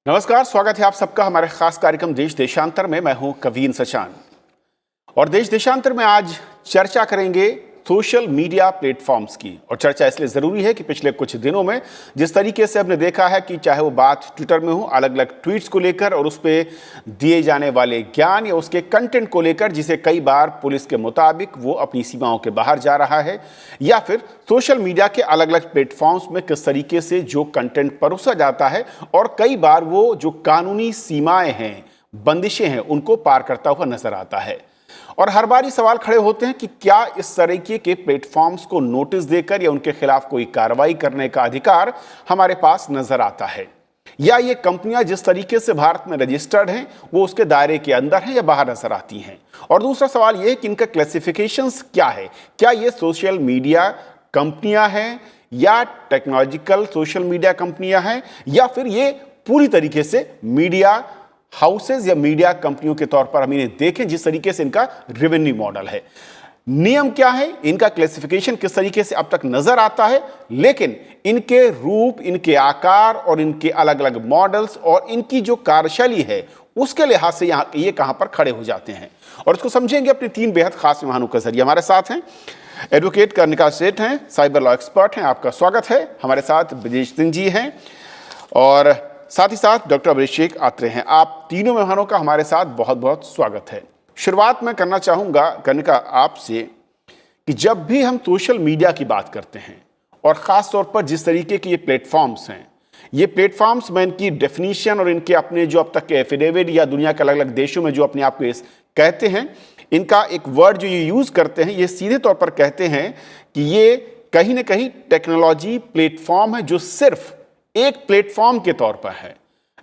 नमस्कार, स्वागत है आप सबका हमारे खास कार्यक्रम देश देशांतर में। मैं हूं कवीन सचान और देश देशांतर में आज चर्चा करेंगे सोशल मीडिया प्लेटफॉर्म्स की। और चर्चा इसलिए ज़रूरी है कि पिछले कुछ दिनों में जिस तरीके से हमने देखा है कि चाहे वो बात ट्विटर में हो, अलग अलग ट्वीट्स को लेकर और उस पर दिए जाने वाले ज्ञान या उसके कंटेंट को लेकर, जिसे कई बार पुलिस के मुताबिक वो अपनी सीमाओं के बाहर जा रहा है, या फिर सोशल मीडिया के अलग अलग प्लेटफॉर्म्स में किस तरीके से जो कंटेंट परोसा जाता है और कई बार वो जो कानूनी सीमाएं हैं, बंदिशें हैं, उनको पार करता हुआ नजर आता है। और हर बार ये सवाल खड़े होते हैं कि क्या इस तरीके के प्लेटफॉर्म्स को नोटिस देकर या उनके खिलाफ कोई कार्रवाई करने का अधिकार हमारे पास नजर आता है, या ये कंपनियां जिस तरीके से भारत में रजिस्टर्ड हैं वो उसके दायरे के अंदर हैं या बाहर नजर आती हैं। और दूसरा सवाल ये है कि इनका क्लासिफिकेशंस क्या है, क्या ये सोशल मीडिया कंपनियां हैं या टेक्नोलॉजिकल सोशल मीडिया कंपनियां हैं, या फिर ये पूरी तरीके से मीडिया हाउसेज या मीडिया कंपनियों के तौर पर हम इन्हें देखें जिस तरीके से इनका रेवेन्यू मॉडल है। नियम क्या है, इनका क्लासिफिकेशन किस तरीके से अब तक नजर आता है, लेकिन इनके रूप, इनके आकार और इनके अलग अलग मॉडल्स और इनकी जो कार्यशैली है उसके लिहाज से यहाँ ये कहां पर खड़े हो जाते हैं। और इसको समझेंगे अपने तीन बेहद खास मेहमानों के जरिए। हमारे साथ हैं एडवोकेट कर्णिका सेठ हैं, साइबर लॉ एक्सपर्ट हैं, आपका स्वागत है। हमारे साथ ब्रजेश सिंह जी हैं और साथ ही साथ डॉक्टर अभिषेक आत्रे हैं। आप तीनों मेहमानों का हमारे साथ बहुत बहुत स्वागत है। शुरुआत मैं करना चाहूँगा कर्णिका आपसे कि जब भी हम सोशल मीडिया की बात करते हैं और ख़ास तौर पर जिस तरीके के ये प्लेटफॉर्म्स हैं, ये प्लेटफॉर्म्स में इनकी डेफिनीशन और इनके अपने जो अब तक के एफिडेविट या दुनिया के अलग अलग देशों में जो अपने आप को कहते हैं, इनका एक वर्ड जो ये यूज़ करते हैं, ये सीधे तौर पर कहते हैं कि ये कहीं ना कहीं टेक्नोलॉजी प्लेटफॉर्म है जो सिर्फ एक प्लेटफॉर्म के तौर पर है।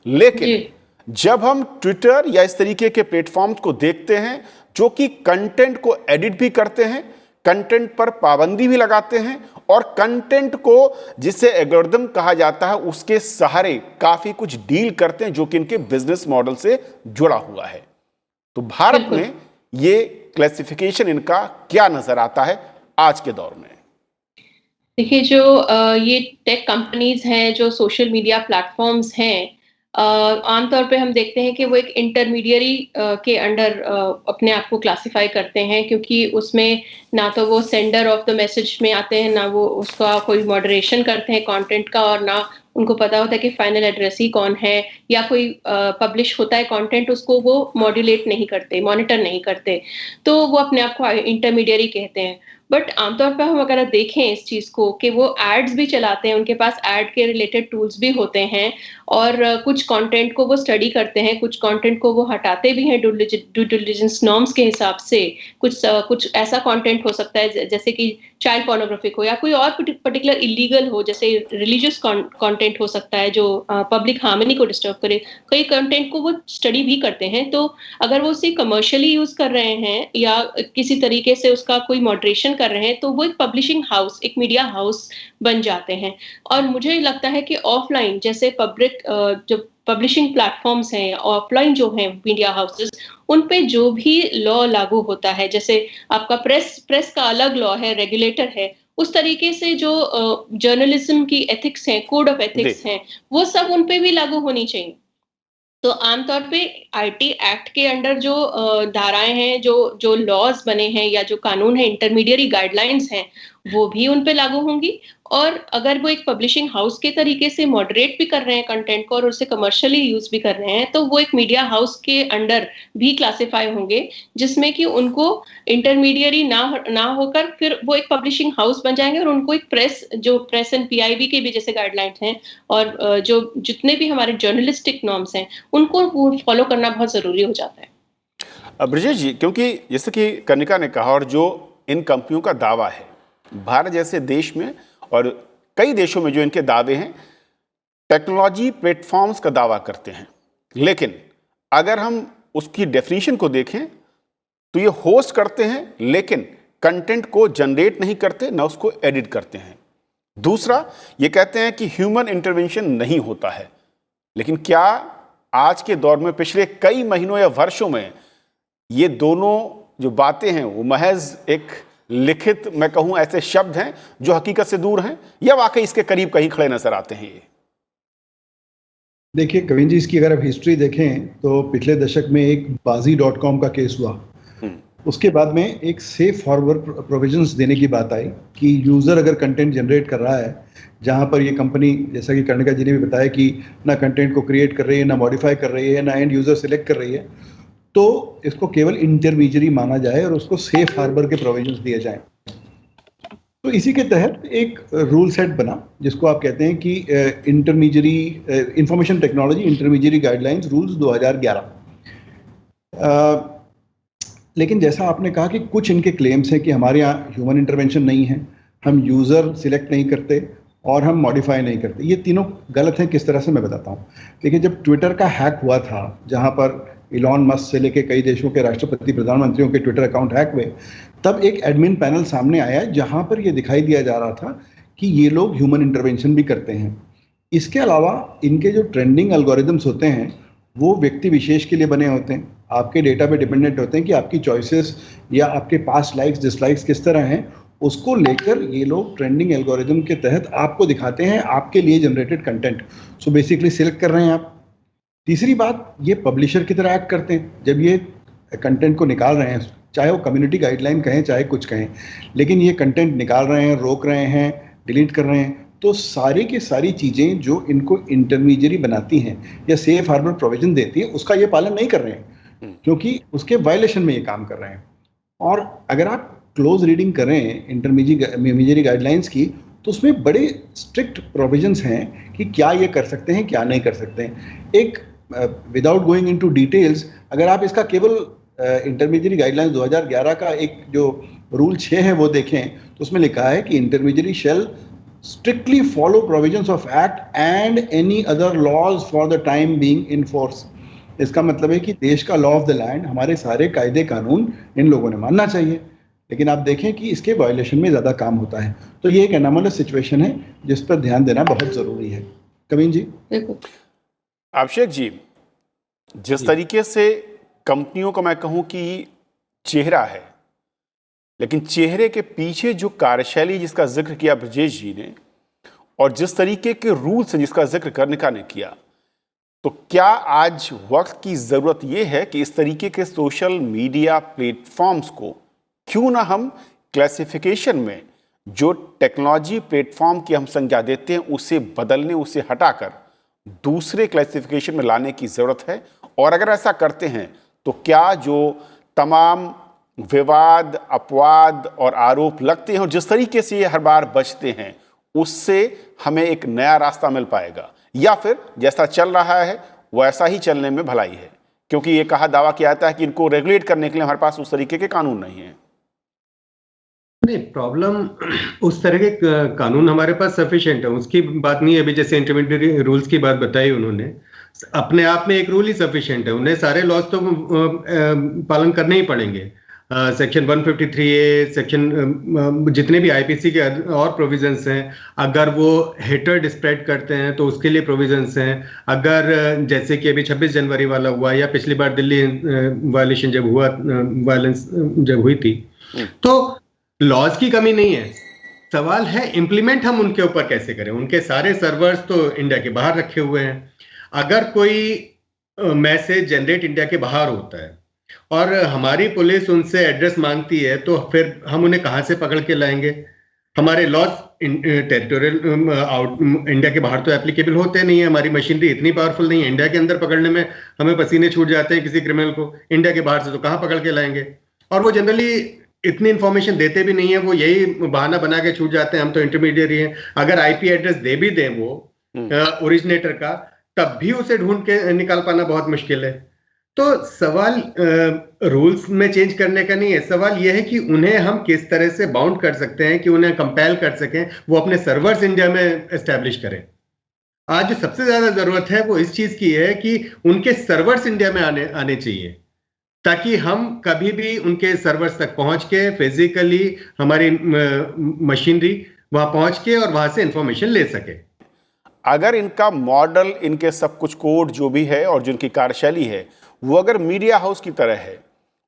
लेकिन जब हम ट्विटर या इस तरीके के प्लेटफॉर्म्स को देखते हैं जो कि कंटेंट को एडिट भी करते हैं, कंटेंट पर पाबंदी भी लगाते हैं और कंटेंट को जिसे एल्गोरिथम कहा जाता है उसके सहारे काफी कुछ डील करते हैं जो कि इनके बिजनेस मॉडल से जुड़ा हुआ है, तो भारत में ये क्लासिफिकेशन इनका क्या नजर आता है आज के दौर में? देखिए, जो ये टेक कंपनीज़ हैं, जो सोशल मीडिया प्लेटफ़ॉर्म्स हैं, आमतौर पे हम देखते हैं कि वो एक इंटरमीडियरी के अंडर अपने आप को क्लासिफ़ाई करते हैं, क्योंकि उसमें ना तो वो सेंडर ऑफ़ द मैसेज में आते हैं, ना वो उसका कोई मॉडरेशन करते हैं कंटेंट का, और ना उनको पता होता है कि फाइनल एड्रेसी कौन है, या कोई पब्लिश होता है कंटेंट, उसको वो मॉड्यूलेट नहीं करते, मॉनिटर नहीं करते। तो वो अपने आप को इंटरमीडियरी कहते हैं। बट आमतौर पर हम अगर देखें इस चीज़ को कि वो एड्स भी चलाते हैं, उनके पास एड के रिलेटेड टूल्स भी होते हैं, और कुछ कंटेंट को वो स्टडी करते हैं, कुछ कंटेंट को वो हटाते भी हैं ड्यू डिलिजेंस नॉर्म्स के हिसाब से। कुछ ऐसा कंटेंट हो सकता है जैसे कि चाइल्ड पोर्नोग्राफिक हो, या कोई और पर्टिकुलर इलीगल हो, जैसे रिलीजियस कंटेंट हो सकता है जो पब्लिक हार्मनी को डिस्टर्ब करे। कई कंटेंट को वो स्टडी भी करते हैं। तो अगर वो उसे कमर्शियली यूज़ कर रहे हैं या किसी तरीके से उसका कोई मॉडरेशन कर रहे हैं, तो वो एक पब्लिशिंग हाउस, एक मीडिया हाउस बन जाते हैं। और मुझे लगता है कि ऑफलाइन जैसे पब्लिक जो पब्लिशिंग प्लेटफॉर्म्स हैं, ऑफलाइन जो हैं मीडिया हाउसेस, उन पे जो भी लॉ लागू होता है, जैसे आपका प्रेस का अलग लॉ है, रेगुलेटर है, उस तरीके से जो जर्नलिज्म की एथिक्स हैं, कोड ऑफ जी। एथिक्स हैं, वो सब उन पे भी लागू होनी चाहिए। तो आमतौर पे आईटी एक्ट के अंडर जो धाराएँ हैं, जो जो लॉज़ बने हैं या जो कानून है, इंटरमीडियरी गाइडलाइंस हैं, वो भी उन पे लागू होंगी। और अगर वो एक पब्लिशिंग हाउस के तरीके से मॉडरेट भी कर रहे हैं कंटेंट को और उसे कमर्शियली यूज़ भी कर रहे हैं, तो वो एक मीडिया हाउस के अंडर भी क्लासिफ़ाई होंगे, जिसमें कि उनको इंटरमीडियरी ना होकर फिर वो एक पब्लिशिंग हाउस बन जाएँगे, और उनको एक प्रेस एंड पीआईबी के भी जैसे गाइडलाइंस हैं, और जो जितने भी हमारे जर्नलिस्टिक नॉर्म्स हैं, उनको वो फॉलो करना बहुत ज़रूरी हो जाता है। ब्रजेश जी, क्योंकि जैसे कि कनिका ने कहा और जो इन कंपनियों का दावा है, भारत जैसे देश में और कई देशों में जो इनके दावे हैं, टेक्नोलॉजी प्लेटफॉर्म्स का दावा करते हैं, लेकिन अगर हम उसकी डेफिनेशन को देखें तो ये होस्ट करते हैं लेकिन कंटेंट को जनरेट नहीं करते, ना उसको एडिट करते हैं। दूसरा, ये कहते हैं कि ह्यूमन इंटरवेंशन नहीं होता है। लेकिन क्या आज के दौर में पिछले कई महीनों या वर्षों में ये दोनों जो बातें हैं वो महज एक लिखित, मैं कहूं ऐसे शब्द हैं जो हकीकत से दूर हैं, या वाकई इसके करीब कहीं खड़े नजर आते हैं ये? देखिए कविन जी, इसकी अगर आप हिस्ट्री देखें तो पिछले दशक में एक बाजी.com का केस हुआ। उसके बाद में एक सेफ हार्बर प्रोविजंस देने की बात आई कि यूज़र अगर कंटेंट जनरेट कर रहा है, जहां पर ये कंपनी, जैसा कि कर्णिका जी ने भी बताया, कि ना कंटेंट को क्रिएट कर रही है, ना मॉडिफाई कर रही है, ना एंड यूज़र सिलेक्ट कर रही है, तो इसको केवल इंटरमीडियरी माना जाए और उसको सेफ हार्बर के प्रोविजंस दिए जाएं। तो इसी के तहत एक रूल सेट बना जिसको आप कहते हैं कि intermediary information technology intermediary guidelines rules 2011। लेकिन जैसा आपने कहा कि कुछ इनके क्लेम्स हैं कि हमारे यहाँ ह्यूमन इंटरवेंशन नहीं है, हम यूज़र सिलेक्ट नहीं करते और हम मॉडिफाई नहीं करते। ये तीनों गलत हैं। किस तरह से, मैं बताता हूँ। देखिए, जब ट्विटर का हैक हुआ था, जहाँ पर इलॉन मस्क से लेके कई देशों के राष्ट्रपति, प्रधानमंत्रियों के ट्विटर अकाउंट हैक हुए, तब एक एडमिन पैनल सामने आया जहाँ पर ये दिखाई दिया जा रहा था कि ये लोग ह्यूमन इंटरवेंशन भी करते हैं। इसके अलावा इनके जो ट्रेंडिंग एल्गोरिदम्स होते हैं वो व्यक्ति विशेष के लिए बने होते हैं, आपके डेटा पे डिपेंडेंट होते हैं कि आपकी चॉइसेस या आपके पास लाइक्स डिसलाइक्स किस तरह हैं, उसको लेकर ये लोग ट्रेंडिंग एल्गोरिदम के तहत आपको दिखाते हैं आपके लिए generated content. So basically select कर रहे हैं आप। तीसरी बात, ये पब्लिशर की तरह एक्ट करते हैं जब ये कंटेंट को निकाल रहे हैं, चाहे वो कम्युनिटी गाइडलाइन कहें चाहे कुछ कहें, लेकिन ये कंटेंट निकाल रहे हैं, रोक रहे हैं, डिलीट कर रहे हैं, तो सारी की सारी चीज़ें जो इनको इंटरमीडियरी बनाती हैं या सेफ हार्बर प्रोविजन देती है, उसका ये पालन नहीं कर रहे हैं, क्योंकि उसके वायलेशन में ये काम कर रहे हैं। और अगर आप क्लोज रीडिंग करें इंटरमीडियरी गाइडलाइंस की, तो उसमें बड़े स्ट्रिक्ट प्रोविजंस हैं कि क्या ये कर सकते हैं, क्या नहीं कर सकते हैं। एक विदाउट गोइंग इनटू डिटेल्स, अगर आप इसका केवल इंटरमीडियरी गाइडलाइंस 2011 का एक जो रूल 6 है वो देखें, तो उसमें लिखा है कि intermediary shall strictly follow provisions of act and any other laws for the time being in force. इसका मतलब है कि देश का लॉ ऑफ द लैंड, हमारे सारे कायदे कानून इन लोगों ने मानना चाहिए, लेकिन आप देखें कि इसके वायलेशन में ज़्यादा काम होता है। तो ये एक एनोमलस सिचुएशन है जिस पर ध्यान देना बहुत ज़रूरी है। कविन जी। अभिषेक जी, जिस तरीके से कंपनियों का मैं कहूं कि चेहरा है, लेकिन चेहरे के पीछे जो कार्यशैली जिसका जिक्र किया ब्रजेश जी ने, और जिस तरीके के रूल्स जिसका जिक्र कर्णिका ने किया, तो क्या आज वक्त की ज़रूरत यह है कि इस तरीके के सोशल मीडिया प्लेटफॉर्म्स को क्यों ना हम क्लासिफिकेशन में जो टेक्नोलॉजी प्लेटफॉर्म की हम संज्ञा देते हैं उसे बदलने, उसे हटाकर दूसरे क्लासिफिकेशन में लाने की ज़रूरत है? और अगर ऐसा करते हैं तो क्या जो तमाम विवाद, अपवाद और आरोप लगते हैं और जिस तरीके से ये हर बार बचते हैं, उससे हमें एक नया रास्ता मिल पाएगा, या फिर जैसा चल रहा है वो ऐसा ही चलने में भलाई है? क्योंकि ये कहा दावा किया जाता है कि इनको रेगुलेट करने के लिए हमारे पास उस तरीके के कानून नहीं है। नहीं, प्रॉब्लम उस तरह के कानून हमारे पास सफिशिएंट है, उसकी बात नहीं है। अभी जैसे इंटरमीडियरी रूल्स की बात बताई उन्होंने, अपने आप में एक रूल ही सफिशिएंट है, उन्हें सारे लॉज तो पालन करने ही पड़ेंगे। सेक्शन 153A, सेक्शन जितने भी आईपीसी के और प्रोविजंस हैं, अगर वो हेटर्ड स्प्रेड करते हैं तो उसके लिए प्रोविजंस हैं। अगर जैसे कि अभी 26 जनवरी वाला हुआ या पिछली बार दिल्ली वायलेशन जब हुआ, वायलेंस जब हुई थी, तो लॉज की कमी नहीं है। सवाल है इम्प्लीमेंट हम उनके ऊपर कैसे करें। उनके सारे सर्वर्स तो इंडिया के बाहर रखे हुए हैं। अगर कोई मैसेज जनरेट इंडिया के बाहर होता है और हमारी पुलिस उनसे एड्रेस मांगती है, तो फिर हम उन्हें कहां से पकड़ के लाएंगे? हमारे लॉज टेरिटोरियल इंडिया के बाहर तो एप्लीकेबल होते नहीं है। हमारी मशीनरी इतनी पावरफुल नहीं है। इंडिया के अंदर पकड़ने में हमें पसीने छूट जाते हैं किसी क्रिमिनल को, इंडिया के बाहर से तो कहां पकड़ के लाएंगे? और वो जनरली इतनी इंफॉर्मेशन देते भी नहीं है, वो यही बहाना बना के छूट जाते हैं, हम तो इंटरमीडिएरी हैं। अगर आईपी एड्रेस दे भी दें वो ओरिजिनेटर का, तब भी उसे ढूंढ के निकाल पाना बहुत मुश्किल है। तो सवाल रूल्स में चेंज करने का नहीं है, सवाल यह है कि उन्हें हम किस तरह से बाउंड कर सकते हैं कि उन्हें कंपेल कर सकें, वो अपने सर्वर्स इंडिया में एस्टेब्लिश करें। आज जो सबसे ज्यादा जरूरत है वो इस चीज की है कि उनके सर्वर्स इंडिया में आने चाहिए, ताकि हम कभी भी उनके सर्वर्स तक पहुंच के फिजिकली हमारी मशीनरी वहां पहुंच के और वहां से इंफॉर्मेशन ले सके। अगर इनका मॉडल, इनके सब कुछ कोड जो भी है और जिनकी कार्यशैली है, वो अगर मीडिया हाउस की तरह है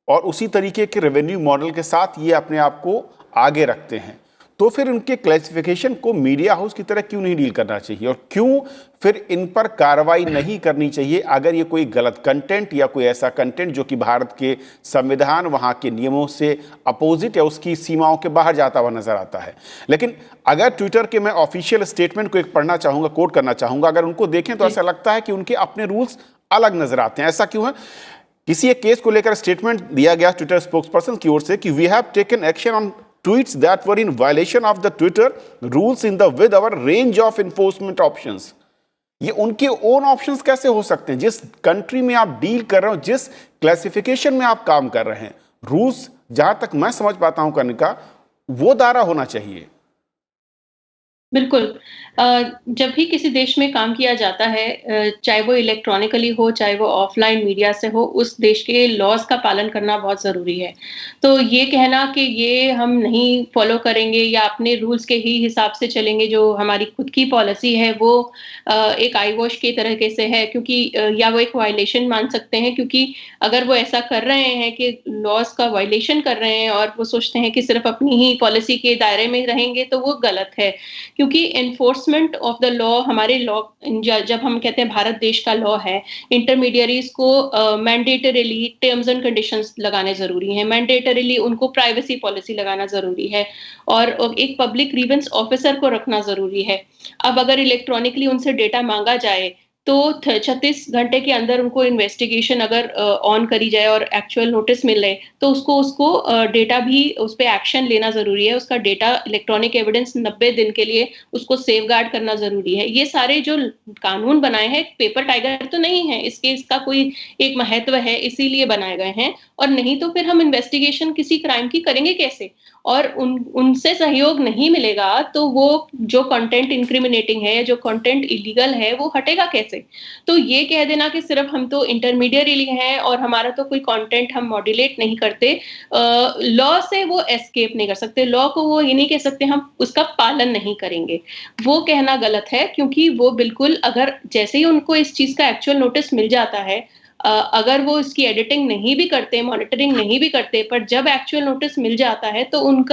और उसी तरीके के रेवेन्यू मॉडल के साथ ये अपने आप को आगे रखते हैं, तो फिर उनके क्लासिफिकेशन को मीडिया हाउस की तरह क्यों नहीं डील करना चाहिए, और क्यों फिर इन पर कार्रवाई नहीं करनी चाहिए अगर ये कोई गलत कंटेंट या कोई ऐसा कंटेंट जो कि भारत के संविधान, वहाँ के नियमों से अपोजिट या उसकी सीमाओं के बाहर जाता हुआ नजर आता है। लेकिन अगर ट्विटर के मैं ऑफिशियल स्टेटमेंट को एक पढ़ना चाहूँगा, कोट करना चाहूँगा, अगर उनको देखें तो ऐसा लगता है कि उनके अपने रूल्स अलग नजर आते हैं। ऐसा क्यों है? किसी एक केस को लेकर स्टेटमेंट दिया गया ट्विटर स्पोक्सपर्सन की ओर से कि we have taken action on tweets that were in violation of the Twitter rules in the with our range of enforcement options। ये उनके ओन ऑप्शंस कैसे हो सकते हैं? जिस कंट्री में आप डील कर रहे हो, जिस क्लासिफिकेशन में आप काम कर रहे हैं, रूल्स जहां तक मैं समझ पाता हूं करने का वो दायरा होना चाहिए। बिल्कुल। जब भी किसी देश में काम किया जाता है, चाहे वो इलेक्ट्रॉनिकली हो, चाहे वो ऑफलाइन मीडिया से हो, उस देश के लॉज़ का पालन करना बहुत ज़रूरी है। तो ये कहना कि ये हम नहीं फ़ॉलो करेंगे या अपने रूल्स के ही हिसाब से चलेंगे, जो हमारी खुद की पॉलिसी है, वो एक आई वॉश के तरीके से है, क्योंकि या वो एक वायलेशन मान सकते हैं, क्योंकि अगर वो ऐसा कर रहे हैं कि लॉज़ का वायलेशन कर रहे हैं और वो सोचते हैं कि सिर्फ़ अपनी ही पॉलिसी के दायरे में रहेंगे, तो वो गलत है। क्योंकि एनफोर्समेंट ऑफ द लॉ, हमारे लॉ, जब हम कहते हैं भारत देश का लॉ है, इंटरमीडियरीज को मैंडेटरीली टर्म्स एंड कंडीशंस लगाने जरूरी हैं, मैंडेटरीली उनको प्राइवेसी पॉलिसी लगाना जरूरी है, और एक पब्लिक ग्रीवेंस ऑफिसर को रखना जरूरी है। अब अगर इलेक्ट्रॉनिकली उनसे डेटा मांगा जाए तो 36 घंटे के अंदर उनको इन्वेस्टिगेशन अगर ऑन करी जाए और एक्चुअल नोटिस मिल रहे, तो उसको डेटा भी उस पे एक्शन लेना ज़रूरी है। उसका डेटा इलेक्ट्रॉनिक एविडेंस 90 दिन के लिए उसको सेफगार्ड करना ज़रूरी है। ये सारे जो कानून बनाए हैं, पेपर टाइगर तो नहीं है, इसका कोई एक महत्व है, इसीलिए बनाए गए हैं। और नहीं तो फिर हम इन्वेस्टिगेशन किसी क्राइम की करेंगे कैसे? और उनसे सहयोग नहीं मिलेगा तो वो जो कंटेंट इंक्रिमिनेटिंग है, जो कंटेंट इलीगल है, वो हटेगा कैसे? तो ये कह देना कि सिर्फ हम तो इंटरमीडिएटली हैं और हमारा तो कोई कंटेंट हम मॉड्यूलेट नहीं करते, लॉ से वो एस्केप नहीं कर सकते। लॉ को वो ये नहीं कह सकते हम उसका पालन नहीं करेंगे, वो कहना गलत है। क्योंकि वो बिल्कुल, अगर जैसे ही उनको इस चीज का एक्चुअल नोटिस मिल जाता है, अगर वो इसकी एडिटिंग नहीं भी करते, मॉनिटरिंग नहीं भी करते, पर जब एक्चुअल नोटिस मिल जाता है तो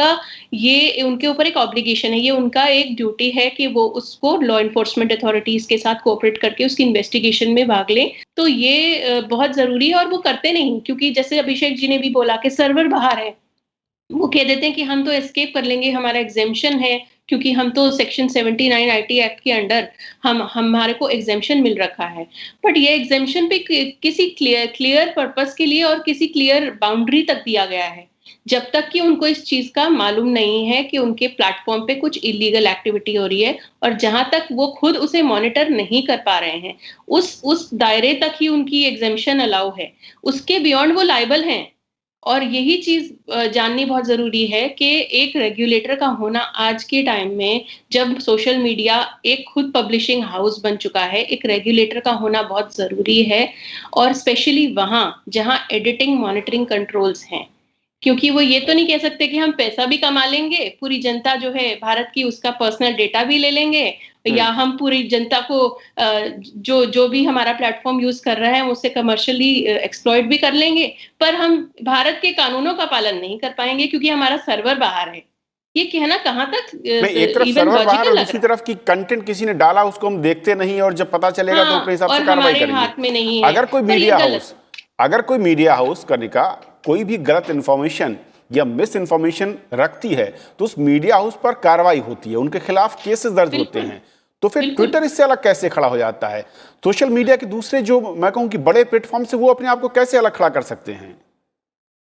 ये उनके ऊपर एक ऑब्लिगेशन है, ये उनका एक ड्यूटी है कि वो उसको लॉ एनफोर्समेंट अथॉरिटीज के साथ कोऑपरेट करके उसकी इन्वेस्टिगेशन में भाग लें। तो ये बहुत जरूरी है और वो करते नहीं, क्योंकि जैसे अभिषेक जी ने भी बोला कि सर्वर बाहर है, वो कह देते हैं कि हम तो एस्केप कर लेंगे, हमारा एग्जेम्पशन है, क्योंकि हम तो सेक्शन 79 आईटी एक्ट के अंडर हमारे को एग्जेम्पशन मिल रखा है। बट ये एग्जेम्पशन भी किसी क्लियर पर्पस के लिए और किसी क्लियर बाउंड्री तक दिया गया है, जब तक कि उनको इस चीज का मालूम नहीं है कि उनके प्लेटफॉर्म पे कुछ इलीगल एक्टिविटी हो रही है, और जहां तक वो खुद उसे मॉनिटर नहीं कर पा रहे हैं, उस दायरे तक ही उनकी एग्जेम्पशन अलाउ है, उसके बियॉन्ड वो लायबल हैं। और यही चीज जाननी बहुत जरूरी है कि एक रेगुलेटर का होना आज के टाइम में, जब सोशल मीडिया एक खुद पब्लिशिंग हाउस बन चुका है, एक रेगुलेटर का होना बहुत जरूरी है, और स्पेशली वहां जहां एडिटिंग मॉनिटरिंग कंट्रोल्स हैं। क्योंकि वो ये तो नहीं कह सकते कि हम पैसा भी कमा लेंगे, पूरी जनता जो है भारत की उसका पर्सनल डेटा भी ले लेंगे, या हम पूरी जनता को जो भी हमारा प्लेटफॉर्म यूज कर रहा है उससे कमर्शियली एक्सप्लॉइट भी कर लेंगे, पर हम भारत के कानूनों का पालन नहीं कर पाएंगे क्योंकि हमारा सर्वर बाहर है। ये कहना कहाँ तक नहीं, एक तरफ सर्वर बाहर और दूसरी तरफ की कंटेंट किसी ने डाला उसको हम देखते नहीं, और जब पता चलेगा तो अपने हिसाब से कार्रवाई करेंगे। हाथ में नहीं है। अगर कोई मीडिया हाउस करने का कोई भी गलत इंफॉर्मेशन या मिस इंफॉर्मेशन रखती है तो उस मीडिया हाउस पर कार्रवाई होती है, उनके खिलाफ केसेस दर्ज होते हैं। तो फिर ट्विटर इससे अलग कैसे खड़ा हो जाता है? सोशल मीडिया के दूसरे जो मैं कहूं कि बड़े प्लेटफॉर्म से वो अपने आप को कैसे अलग खड़ा कर सकते हैं?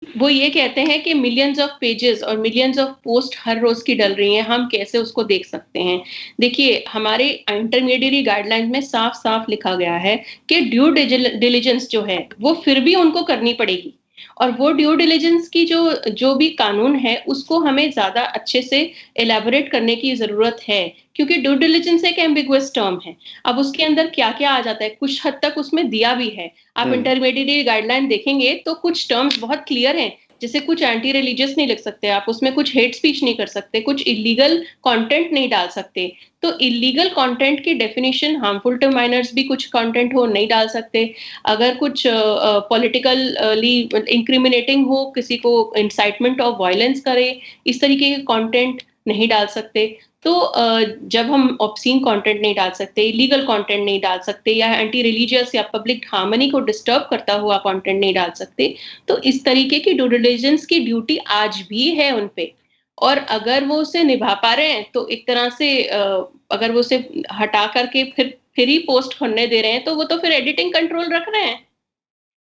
वो ये कहते हैं कि मिलियंस ऑफ पेजेस और मिलियंस ऑफ पोस्ट हर रोज की डल रही हैं, हम कैसे उसको देख सकते हैं? देखिए, हमारे इंटरमीडिएट गाइडलाइन में साफ साफ लिखा गया है कि ड्यू डिलिजेंस जो है वो फिर भी उनको करनी पड़ेगी, और वो ड्यू डिलिजेंस की जो भी कानून है उसको हमें ज्यादा अच्छे से एलैबोरेट करने की जरूरत है, क्योंकि ड्यू डिलिजेंस एक एम्बिगुअस टर्म है। अब उसके अंदर क्या क्या आ जाता है, कुछ हद तक उसमें दिया भी है। आप इंटरमीडिएट गाइडलाइन देखेंगे तो कुछ टर्म्स बहुत क्लियर हैं, जैसे कुछ एंटी रिलीजियस नहीं लिख सकते आप, उसमें कुछ हेट स्पीच नहीं कर सकते, कुछ इलीगल कंटेंट नहीं डाल सकते। तो इलीगल कंटेंट की डेफिनेशन हार्मफुल टू माइनर्स भी कुछ कंटेंट हो नहीं डाल सकते। अगर कुछ पॉलिटिकली इंक्रिमिनेटिंग हो, किसी को इंसाइटमेंट ऑफ वायलेंस करे, इस तरीके के कंटेंट नहीं डाल सकते। तो जब हम ऑब्सीन कंटेंट नहीं डाल सकते, इलीगल कंटेंट नहीं डाल सकते, या एंटी रिलीजियस या पब्लिक हार्मनी को डिस्टर्ब करता हुआ कंटेंट नहीं डाल सकते, तो इस तरीके की ड्यू डिलिजेंस की ड्यूटी आज भी है उन पे। और अगर वो उसे निभा पा रहे हैं तो एक तरह से अगर वो उसे हटा करके फिर ही पोस्ट करने दे रहे हैं, तो वो तो फिर एडिटिंग कंट्रोल रख रहे हैं।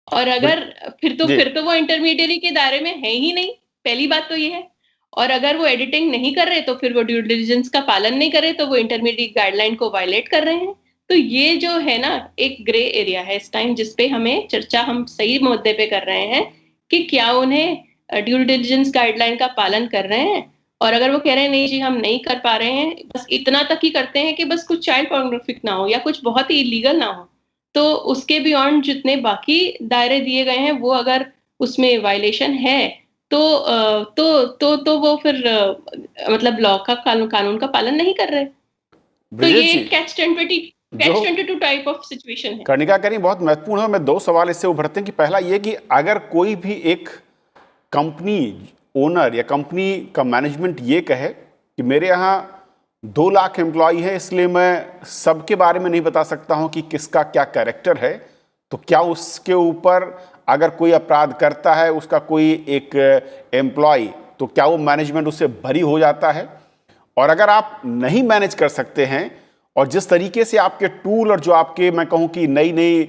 और अगर फिर तो वो इंटरमीडियरी के दायरे में है ही नहीं, पहली बात तो ये है। और अगर वो एडिटिंग नहीं कर रहे तो फिर वो ड्यू डिलिजेंस का पालन नहीं कर रहे, तो वो इंटरमीडिएट गाइडलाइन को वायलेट कर रहे हैं। तो ये जो है ना, एक ग्रे एरिया है इस टाइम, जिसपे हमें चर्चा हम सही मुद्दे पे कर रहे हैं कि क्या उन्हें ड्यू डिलिजेंस गाइडलाइन का पालन कर रहे हैं। और अगर वो कह रहे हैं नहीं जी हम नहीं कर पा रहे हैं, बस इतना तक ही करते हैं कि बस कुछ चाइल्ड पोर्नोग्राफिक ना हो या कुछ बहुत ही इलीगल ना हो, तो उसके बियॉन्ड जितने बाकी दायरे दिए गए हैं वो अगर उसमें वायलेशन है तो वो फिर मतलब लॉ का कानून का पालन नहीं कर रहे। तो ये कैच 22 टाइप ऑफ सिचुएशन है। कर्णिका करी बहुत महत्वपूर्ण है। मैं दो सवाल इससे उभरते हैं कि पहला ये कि अगर कोई भी एक कंपनी ओनर या कंपनी का मैनेजमेंट ये कहे कि मेरे यहाँ 2 लाख एम्प्लॉय है, इसलिए मैं सबके बारे में नहीं बता सकता हूँ कि किसका क्या कैरेक्टर है, तो क्या उसके ऊपर अगर कोई अपराध करता है उसका कोई एक एम्प्लॉय, तो क्या वो मैनेजमेंट उससे बरी हो जाता है? और अगर आप नहीं मैनेज कर सकते हैं और जिस तरीके से आपके टूल और जो आपके मैं कहूँ कि नई नई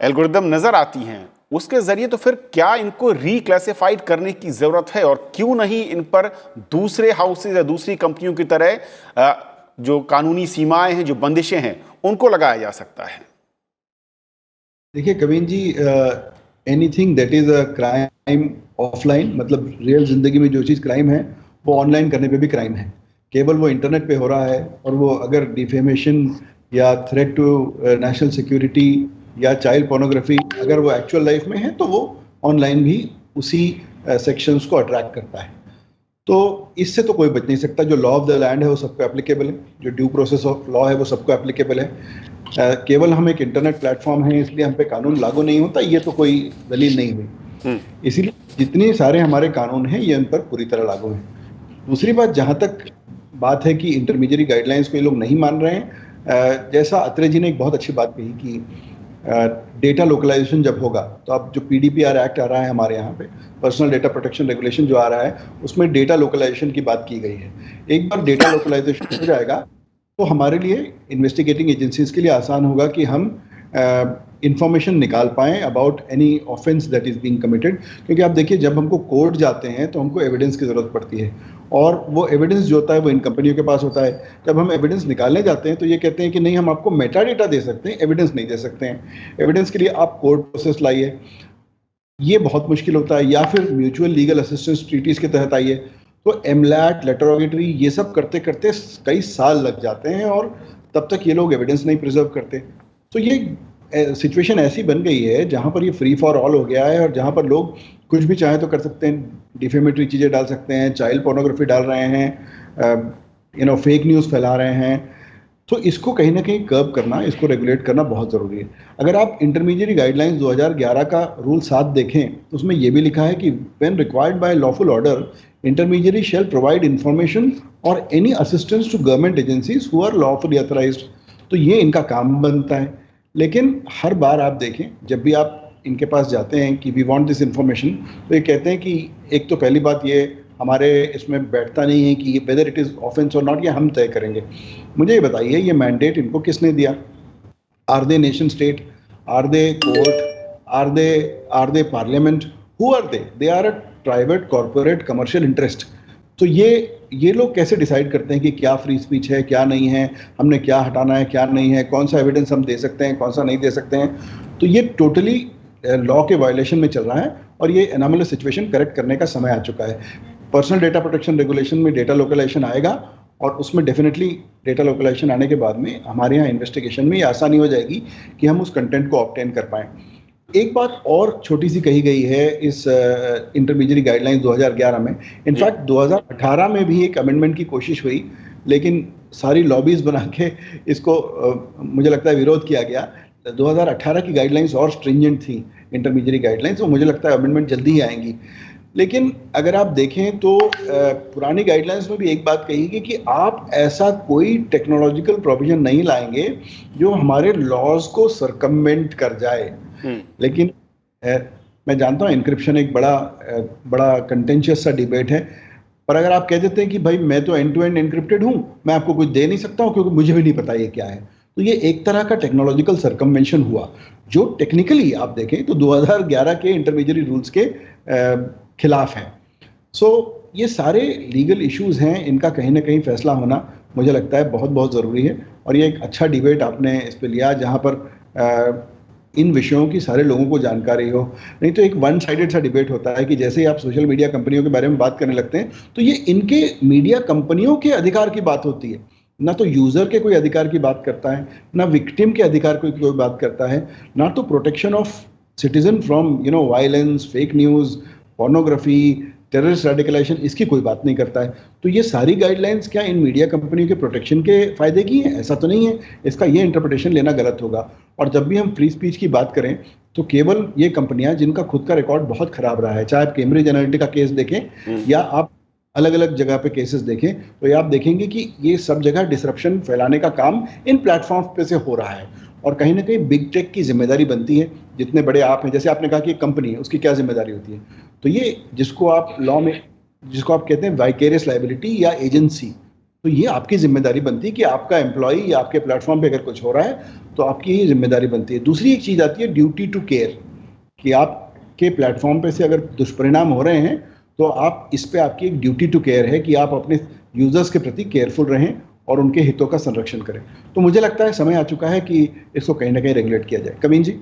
एल्गोरिदम नज़र आती हैं उसके ज़रिए, तो फिर क्या इनको रीक्लासिफाइड करने की ज़रूरत है? और क्यों नहीं इन पर दूसरे हाउसेज या दूसरी कंपनियों की तरह जो कानूनी सीमाएं हैं, जो बंदिशें हैं, उनको लगाया जा सकता है? देखिए Kavin ji, anything that is a crime offline, मतलब रियल ज़िंदगी में जो चीज़ क्राइम है वो ऑनलाइन करने पे भी क्राइम है। केवल वो इंटरनेट पे हो रहा है, और वो अगर डिफेमेशन या थ्रेट टू नेशनल सिक्योरिटी या चाइल्ड पोर्नोग्राफी अगर वो एक्चुअल लाइफ में है, तो वो ऑनलाइन भी उसी सेक्शंस को अट्रैक्ट करता है। तो इससे तो कोई बच नहीं सकता। जो लॉ ऑफ द लैंड है वो सबको एप्लीकेबल है, जो ड्यू प्रोसेस ऑफ लॉ है वो सबको एप्लीकेबल है। केवल हम एक इंटरनेट प्लेटफॉर्म है इसलिए हम पे कानून लागू नहीं होता, ये तो कोई दलील नहीं हुई। इसीलिए जितने सारे हमारे कानून हैं ये उन पर पूरी तरह लागू हैं। दूसरी बात, जहाँ तक बात है कि इंटरमीडिएरी गाइडलाइंस को ये लोग नहीं मान रहे हैं, जैसा अत्रे जी ने एक बहुत अच्छी बात कही कि डेटा लोकलाइजेशन जब होगा, तो अब जो PDPR एक्ट आ रहा है हमारे यहाँ पे, पर्सनल डेटा प्रोटेक्शन रेगुलेशन जो आ रहा है, उसमें डेटा लोकलाइजेशन की बात की गई है। एक बार डेटा लोकलाइजेशन हो जाएगा तो हमारे लिए, इन्वेस्टिगेटिंग एजेंसीज के लिए आसान होगा कि हम इंफॉर्मेशन निकाल पाएँ about any offence that is being committed. क्योंकि आप देखिए, जब हमको कोर्ट जाते हैं तो हमको एविडेंस की ज़रूरत पड़ती है, और वो एविडेंस जो होता है वो इन कंपनियों के पास होता है। जब हम एविडेंस निकालने जाते हैं तो ये कहते हैं कि नहीं, हम आपको मेटा डेटा दे सकते हैं, एविडेंस नहीं दे सकते हैं। एविडेंस के लिए आप कोर्ट प्रोसेस लाइए, ये बहुत मुश्किल होता है, या फिर म्यूचुअल लीगल असिस्टेंस ट्रीटीज़ के तहत आइए। तो एमलैट, लेटरोगेटरी, ये सब करते करते कई साल लग जाते हैं, और तब तक ये लोग एविडेंस नहीं प्रिजर्व करते। तो ये सिचुएशन ऐसी बन गई है जहाँ पर ये फ्री फॉर ऑल हो गया है, और जहाँ पर लोग कुछ भी चाहे तो कर सकते हैं, डिफेमेटरी चीज़ें डाल सकते हैं, चाइल्ड पोर्नोग्राफी डाल रहे हैं, फेक न्यूज़ फैला रहे हैं। तो इसको कहीं ना कहीं कर्ब करना, इसको रेगुलेट करना बहुत ज़रूरी है। अगर आप इंटरमीडिएरी गाइडलाइंस 2011 का रूल 7 देखें तो उसमें यह भी लिखा है कि when required by lawful order, intermediary shall provide information और any assistance to government agencies who are lawfully authorised. तो ये इनका काम बनता है। लेकिन हर बार आप देखें, जब भी आप इनके पास जाते हैं कि वी वांट दिस इंफॉर्मेशन, तो ये कहते हैं कि एक तो पहली बात ये हमारे इसमें बैठता नहीं है कि वेदर इट इज़ ऑफेंस और नॉट, ये हम तय करेंगे। मुझे ये बताइए, ये मैंडेट इनको किसने दिया? Are they nation state? Are they court? Are they parliament? Who are they? They are a private corporate commercial interest. तो ये लोग कैसे डिसाइड करते हैं कि क्या फ्री स्पीच है, क्या नहीं है, हमने क्या हटाना है, क्या नहीं है, कौन सा एविडेंस हम दे सकते हैं, कौन सा नहीं दे सकते हैं? तो ये टोटली लॉ के वायलेशन में चल रहा है, और ये एनॉमलस सिचुएशन करेक्ट करने का समय आ चुका है। पर्सनल डेटा प्रोटेक्शन रेगुलेशन में डेटा लोकलाइजेशन आएगा, और उसमें डेफिनेटली डेटा लोकलाइजेशन आने के बाद में हमारे यहाँ इन्वेस्टिगेशन में ये आसानी हो जाएगी कि हम उस कंटेंट को ऑब्टेन कर पाएँ। एक बात और छोटी सी कही गई है इस इंटरमीडिएरी गाइडलाइंस 2011 में। इनफैक्ट 2018 में भी एक अमेंडमेंट की कोशिश हुई, लेकिन सारी लॉबीज बना के इसको मुझे लगता है विरोध किया गया। 2018 की गाइडलाइंस और स्ट्रिंजेंट थी इंटरमीडिएरी गाइडलाइंस, तो मुझे लगता है अमेंडमेंट जल्दी ही आएंगी। लेकिन अगर आप देखें तो पुरानी गाइडलाइंस में भी एक बात कही गई कि आप ऐसा कोई टेक्नोलॉजिकल प्रोविजन नहीं लाएंगे जो हमारे लॉज को सरकमवेंट कर जाए। लेकिन मैं जानता हूँ इंक्रिप्शन एक बड़ा कंटेंशियस सा डिबेट है, पर अगर आप कह देते हैं कि भाई मैं तो एंड टू एंड एनक्रिप्टेड हूँ, मैं आपको कुछ दे नहीं सकता हूँ क्योंकि मुझे भी नहीं पता ये क्या है, तो ये एक तरह का टेक्नोलॉजिकल सरकमवेंशन हुआ जो टेक्निकली आप देखें तो 2011 के इंटरमीडिएट रूल्स के खिलाफ है। सो ये सारे लीगल इश्यूज हैं, इनका कहीं ना कहीं फैसला होना मुझे लगता है बहुत बहुत ज़रूरी है। और ये एक अच्छा डिबेट आपने इस पे लिया जहाँ पर इन विषयों की सारे लोगों को जानकारी हो। नहीं तो एक वन साइडेड सा डिबेट होता है कि जैसे ही आप सोशल मीडिया कंपनियों के बारे में बात करने लगते हैं तो ये इनके मीडिया कंपनियों के अधिकार की बात होती है, ना तो यूज़र के कोई अधिकार की बात करता है, ना विक्टिम के अधिकार की कोई बात करता है, ना तो protection of citizen from violence, fake news, pornography, terrorist radicalization, इसकी कोई बात नहीं करता है। तो ये सारी गाइडलाइंस क्या इन मीडिया कंपनियों के प्रोटेक्शन के फायदे की हैं? ऐसा तो नहीं है, इसका ये इंटरप्रिटेशन लेना गलत होगा। और जब भी हम फ्री स्पीच की बात करें तो केवल ये कंपनियां जिनका खुद का रिकॉर्ड बहुत खराब रहा है, चाहे आप कैम्ब्रिज एनालिटिका केस देखें या आप अलग अलग जगह पे केसेस देखें, तो ये आप देखेंगे कि ये सब जगह डिसरप्शन फैलाने का काम इन प्लेटफॉर्म पे से हो रहा है। और कहीं ना कहीं बिग टेक की जिम्मेदारी बनती है, जितने बड़े आप हैं, जैसे आपने कहा कि एक कंपनी है उसकी क्या जिम्मेदारी होती है, तो ये जिसको आप लॉ में कहते हैं वाइकेरियस लायबिलिटी या एजेंसी, तो ये आपकी जिम्मेदारी बनती है कि आपका एम्प्लॉय या आपके प्लेटफॉर्म पे अगर कुछ हो रहा है तो आपकी ये जिम्मेदारी बनती है। दूसरी एक चीज़ आती है ड्यूटी टू केयर, कि आपके प्लेटफॉर्म पे से अगर दुष्परिणाम हो रहे हैं तो आप इस पे आपकी एक ड्यूटी टू केयर है कि आप अपने यूजर्स के प्रति केयरफुल रहें और उनके हितों का संरक्षण करें। तो मुझे लगता है समय आ चुका है कि इसको कहीं ना कहीं रेगुलेट किया जाए। कवीन जी।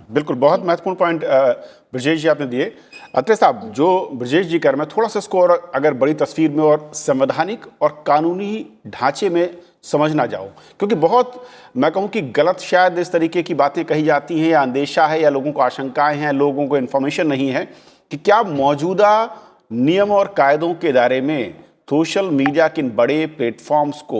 बिल्कुल, बहुत महत्वपूर्ण पॉइंट ब्रजेश जी आपने दिए। अत्रे साहब, जो ब्रजेश जी कर, मैं थोड़ा सा इसको और अगर बड़ी तस्वीर में और संवैधानिक और कानूनी ढांचे में समझना जाऊं, क्योंकि बहुत मैं कहूं कि गलत शायद इस तरीके की बातें कही जाती हैं या अंदेशा है या लोगों को आशंकाएं हैं, लोगों को इन्फॉर्मेशन नहीं है कि क्या मौजूदा नियम और कायदों के दायरे में सोशल मीडिया के इन बड़े प्लेटफॉर्म्स को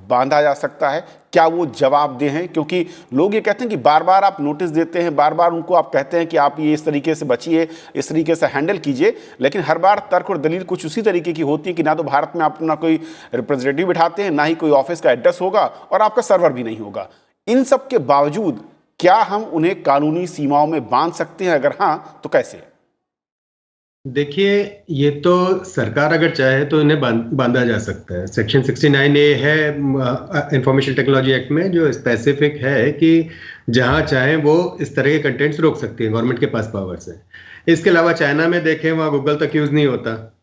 बांधा जा सकता है, क्या वो जवाबदेह हैं? क्योंकि लोग ये कहते हैं कि बार बार आप नोटिस देते हैं, बार बार उनको आप कहते हैं कि आप ये इस तरीके से बचिए, इस तरीके से हैंडल कीजिए, लेकिन हर बार तर्क और दलील कुछ उसी तरीके की होती है कि ना तो भारत में आप अपना कोई रिप्रेजेंटेटिव बिठाते हैं, ना ही कोई ऑफिस का एड्रेस होगा और आपका सर्वर भी नहीं होगा। इन सब के बावजूद क्या हम उन्हें कानूनी सीमाओं में बांध सकते हैं? अगर हाँ तो कैसे? देखिए, ये तो सरकार अगर चाहे तो इन्हें बांधा जा सकता है। सेक्शन 69A है इंफॉर्मेशन टेक्नोलॉजी एक्ट में, जो स्पेसिफिक है कि जहां चाहे वो इस तरह के कंटेंट्स रोक सकती है, गवर्नमेंट के पास पावर्स है। इसके अलावा चाइना में देखें, वहां गूगल तक यूज नहीं होता,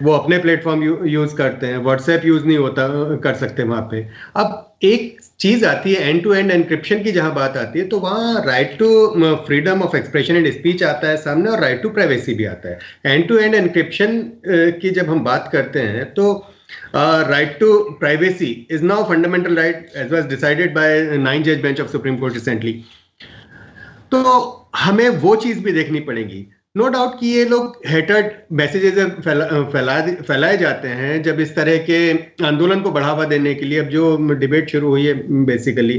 वो अपने प्लेटफॉर्म यूज करते हैं, व्हाट्सएप यूज नहीं होता कर सकते वहां पे। अब एक चीज आती है एंड टू एंड एनक्रिप्शन की, जहां बात आती है तो वहां right to freedom of expression and speech आता है सामने, और राइट टू प्राइवेसी भी आता है। एंड टू एंड एनक्रिप्शन की जब हम बात करते हैं तो right to privacy is now fundamental right as was decided by 9 जज bench of supreme court recently. तो हमें वो चीज भी देखनी पड़ेगी। नो डाउट कि ये लोग हेटेड मैसेजेस फैलाए जाते हैं जब इस तरह के आंदोलन को बढ़ावा देने के लिए। अब जो डिबेट शुरू हुई है, बेसिकली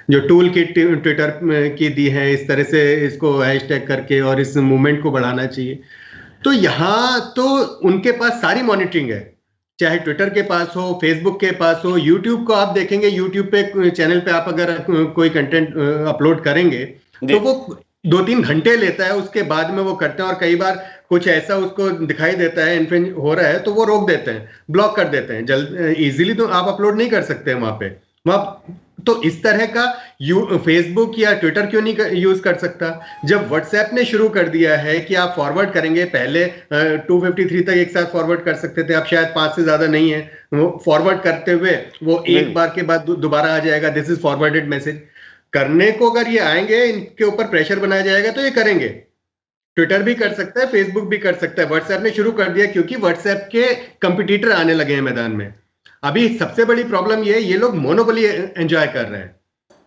जो टूल किट ट्विटर की दी है, इस तरह से इसको हैशटैग करके और इस मूवमेंट को बढ़ाना चाहिए, तो यहाँ तो उनके पास सारी मॉनिटरिंग है, चाहे ट्विटर के पास हो, फेसबुक के पास हो, यूट्यूब को आप देखेंगे, यूट्यूब पे चैनल पे आप अगर कोई कंटेंट अपलोड करेंगे तो वो 2-3 घंटे लेता है, उसके बाद में वो करते हैं। और कई बार कुछ ऐसा उसको दिखाई देता है इन्फ्रिंज हो रहा है तो वो रोक देते हैं, ब्लॉक कर देते हैं। इजीली तो आप अपलोड नहीं कर सकते हैं वहां पे। तो इस तरह का फेसबुक या ट्विटर क्यों नहीं यूज कर सकता? जब व्हाट्सएप ने शुरू कर दिया है कि आप फॉरवर्ड करेंगे, पहले 253 तक एक साथ फॉरवर्ड कर सकते थे, अब शायद 5 से ज्यादा नहीं है, वो फॉरवर्ड करते हुए वो एक बार के बाद दोबारा आ जाएगा, दिस इज फॉरवर्डेड मैसेज। करने को अगर ये आएंगे, इनके ऊपर प्रेशर बनाया जाएगा तो ये करेंगे। ट्विटर भी कर सकता है, फेसबुक भी कर सकता है, व्हाट्सएप ने शुरू कर दिया क्योंकि व्हाट्सएप के कंपटीटर आने लगे हैं मैदान में। अभी सबसे बड़ी प्रॉब्लम ये लोग मोनोपोली एंजॉय कर रहे हैं,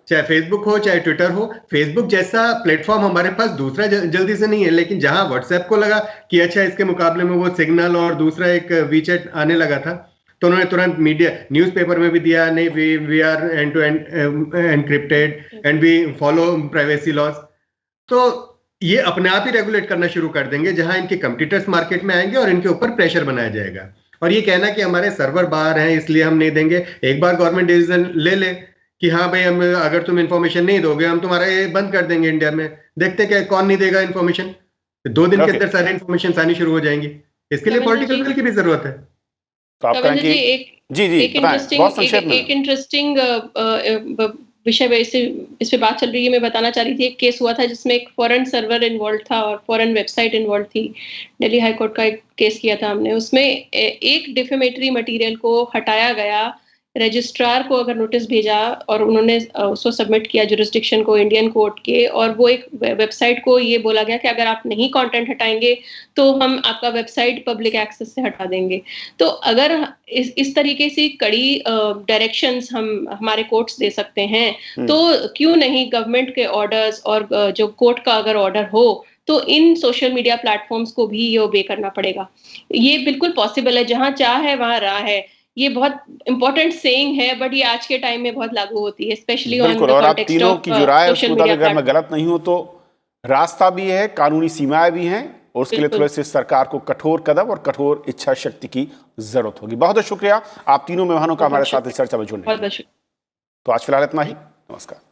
चाहे फेसबुक हो चाहे ट्विटर हो। फेसबुक जैसा प्लेटफॉर्म हमारे पास दूसरा जल्दी से नहीं है, लेकिन जहां व्हाट्सएप को लगा कि अच्छा इसके मुकाबले में वो सिग्नल और दूसरा एक वीचैट आने लगा था, तो उन्होंने तुरंत मीडिया न्यूज़पेपर में भी दिया, नहीं we are end to end encrypted and we follow privacy laws. तो ये अपने आप ही रेगुलेट करना शुरू कर देंगे, जहां इनके कंपटीटर्स मार्केट में आएंगे और इनके ऊपर प्रेशर बनाया जाएगा। और ये कहना कि हमारे सर्वर बाहर हैं इसलिए हम नहीं देंगे, एक बार गवर्नमेंट डिसीजन ले ले कि हाँ भाई हम अगर तुम इन्फॉर्मेशन नहीं दोगे हम तुम्हारा ये बंद कर देंगे इंडिया में, देखते क्या कौन नहीं देगा इन्फॉर्मेशन, 2 दिन के अंदर सारी इन्फॉर्मेशन आनी शुरू हो जाएंगी। इसके लिए पॉलिटिकल विल की भी जरूरत है। तो आप कहें कि एक इंटरेस्टिंग विषय पे इस पे बात चल रही है, मैं बताना चाह रही थी। एक केस हुआ था जिसमें एक फॉरेन सर्वर इन्वॉल्व था और फॉरेन वेबसाइट इन्वॉल्व थी। दिल्ली हाई कोर्ट का एक केस किया था हमने, उसमें एक डिफेमेटरी मटेरियल को हटाया गया, रजिस्ट्रार को अगर नोटिस भेजा और उन्होंने उसको सबमिट किया जुरिस्डिक्शन को, इंडियन कोर्ट के, और वो एक वेबसाइट को ये बोला गया कि अगर आप नहीं कंटेंट हटाएंगे तो हम आपका वेबसाइट पब्लिक एक्सेस से हटा देंगे। तो अगर इस तरीके से कड़ी डायरेक्शंस हम हमारे कोर्ट्स दे सकते हैं तो क्यों नहीं गवर्नमेंट के ऑर्डर्स और जो कोर्ट का अगर ऑर्डर हो तो इन सोशल मीडिया प्लेटफॉर्म्स को भी ये ओबे करना पड़ेगा। ये बिल्कुल पॉसिबल है, जहां चाह है वहां राह है। ये बहुत इंपॉर्टेंट सेइंग है, बट ये आज के टाइम में बहुत लागू होती है, specially on the context of आप तीनों की जो राय है उसके मुताबिक अगर मैं गलत नहीं हूं तो रास्ता भी है, कानूनी सीमाएं भी हैं, और उसके लिए थोड़े से सरकार को कठोर कदम और कठोर इच्छा शक्ति की जरूरत होगी। बहुत बहुत शुक्रिया आप तीनों मेहमानों का हमारे साथ इस चर्चा में जुड़ने। तो आज फिलहाल इतना ही, नमस्कार।